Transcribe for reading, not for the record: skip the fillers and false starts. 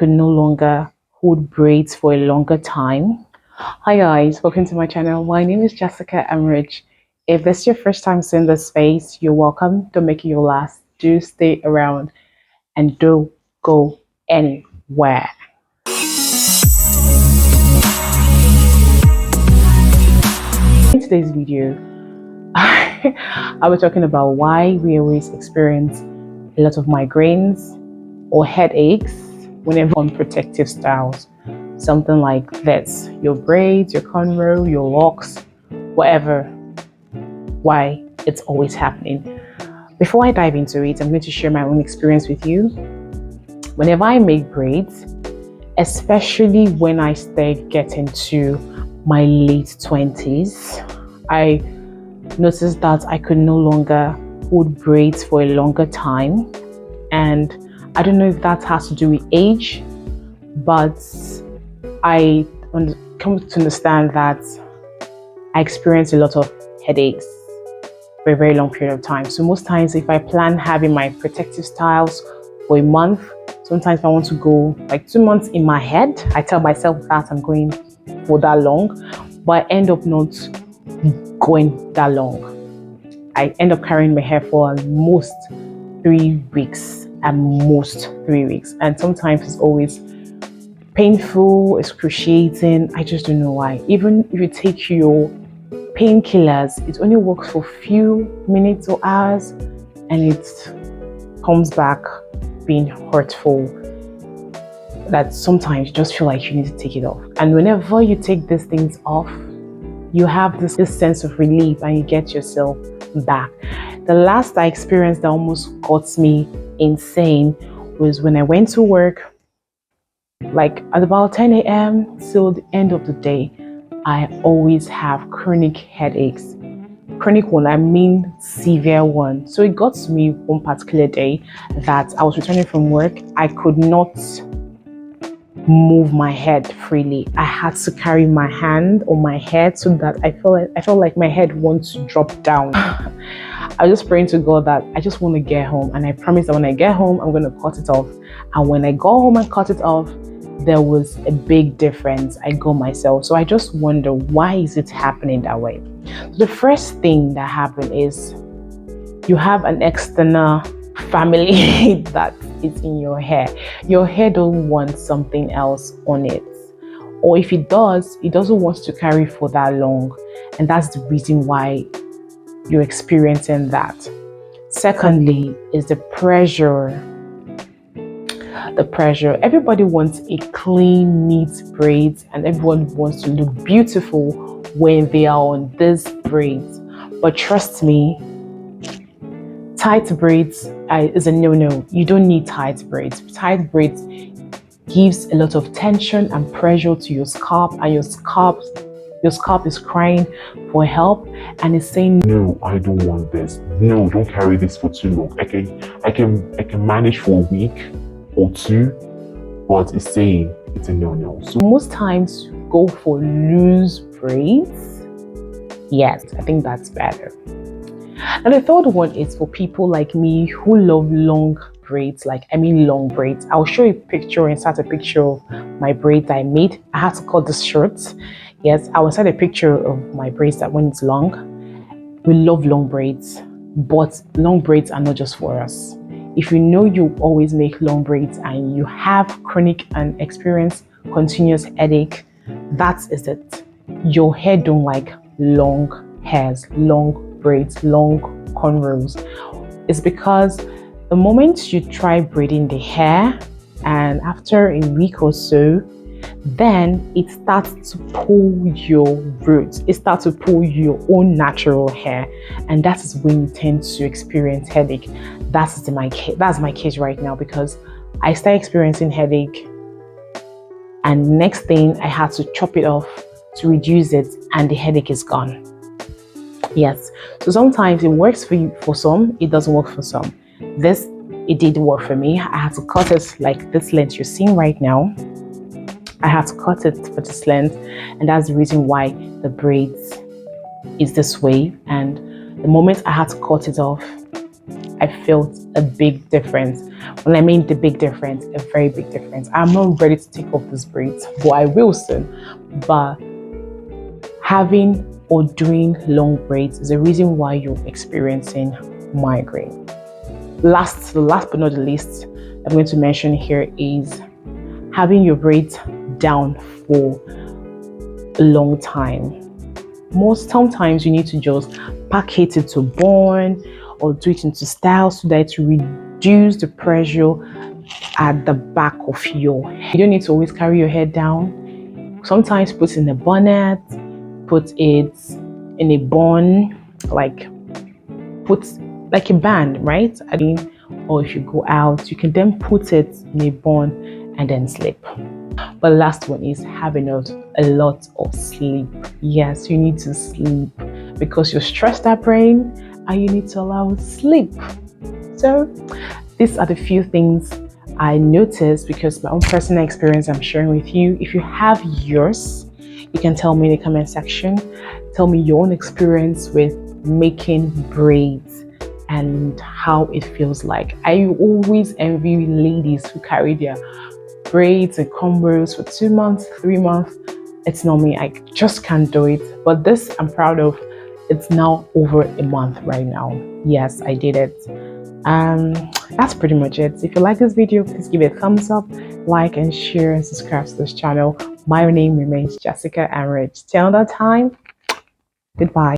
could no longer hold braids for a longer time. Hi guys, welcome to my channel. My name is Jessica Emrich. If this is your first time seeing this space, you're welcome. Don't make it your last. Do stay around and don't go anywhere. In today's video, I was talking about why we always experience a lot of migraines or headaches whenever on protective styles. Something like this: your braids, your cornrow, your locks, whatever. Why it's always happening. Before I dive into it, I'm going to share my own experience with you. Whenever I make braids, especially when I start getting to my late 20s, I noticed that I could no longer hold braids for a longer time. And I don't know if that has to do with age, but I come to understand that I experience a lot of headaches for a very long period of time. So most times if I plan having my protective styles for a month, sometimes if I want to go like 2 months in my head, I tell myself that I'm going for that long, but I end up not going that long. I end up carrying my hair for at most 3 weeks, and sometimes it's always painful, excruciating. I just don't know why. Even if you take your painkillers, it only works for a few minutes or hours and it comes back being hurtful, that sometimes you just feel like you need to take it off. And whenever you take these things off, you have this sense of relief and you get yourself back. The last I experienced that almost got me insane was when I went to work, like at about 10 a.m. till the end of the day. I always have chronic headaches. Chronic one, I mean severe one. So it got to me one particular day that I was returning from work. I could not move my head freely. I had to carry my hand on my head so that I felt like my head wants to drop down. I was just praying to God that I just want to get home, and I promised that when I get home I'm going to cut it off. And when I got home and cut it off, there was a big difference. I got myself. So I just wonder, why is it happening that way? The first thing that happened is you have an external family that is in your hair. Your hair don't want something else on it, or if it does, it doesn't want to carry for that long, and that's the reason why you're experiencing that. Secondly is the pressure. Everybody wants a clean, neat braids, and everyone wants to look beautiful when they are on these braids. But trust me, tight braids is a no-no. You don't need tight braids. Tight braids gives a lot of tension and pressure to your scalp, and your scalp is crying for help and it's saying, no, I don't want this. No, don't carry this for too long. I can manage for a week or two, but it's saying it's a no-no. So most times go for loose braids. Yes, I think that's better. And the third one is for people like me who love long braids, long braids. I'll show you a picture, insert a picture of my braids I made. I had to cut this short. Yes, I will insert a picture of my braids that when it's long. We love long braids, but long braids are not just for us. If you know you always make long braids and you have chronic and experience continuous headache, that is it. Your hair don't like long hairs, long braids, long cornrows. It's because the moment you try braiding the hair, and after a week or so, then it starts to pull your roots. It starts to pull your own natural hair, and that is when you tend to experience headache. That's my case right now, because I started experiencing headache, and next thing I had to chop it off to reduce it, and the headache is gone. Yes, so sometimes it works for some, it doesn't work for some. It did work for me. I had to cut it like this length you're seeing right now. I had to cut it for this length, and that's the reason why the braids is this way. And the moment I had to cut it off, I felt a big difference. When I mean the big difference, a very big difference. I'm not ready to take off these braids, but I will soon. But having or doing long braids is a reason why you're experiencing migraine. Last but not the least, I'm going to mention here is having your braids down for a long time. Sometimes you need to just package it to bun or do it into style so that to reduce the pressure at the back of your head. You don't need to always carry your head down. Sometimes put in a bonnet, put it in a bun, like put like a band, right? I mean, or if you go out, you can then put it in a bun and then sleep. But last one is having a lot of sleep. Yes, you need to sleep because you're stressed out brain and you need to allow sleep. So these are the few things I noticed because my own personal experience I'm sharing with you. If you have yours, you can tell me in the comment section. Tell me your own experience with making braids and how it feels like. I always envy ladies who carry their braids and cornrows for 2 months, 3 months. It's not me. I just can't do it. But this I'm proud of. It's now over a month right now. Yes, I did it. That's pretty much it. If you like this video, please give it a thumbs up, like and share and subscribe to this channel. My name remains Jessica Amrich. Till that time, goodbye.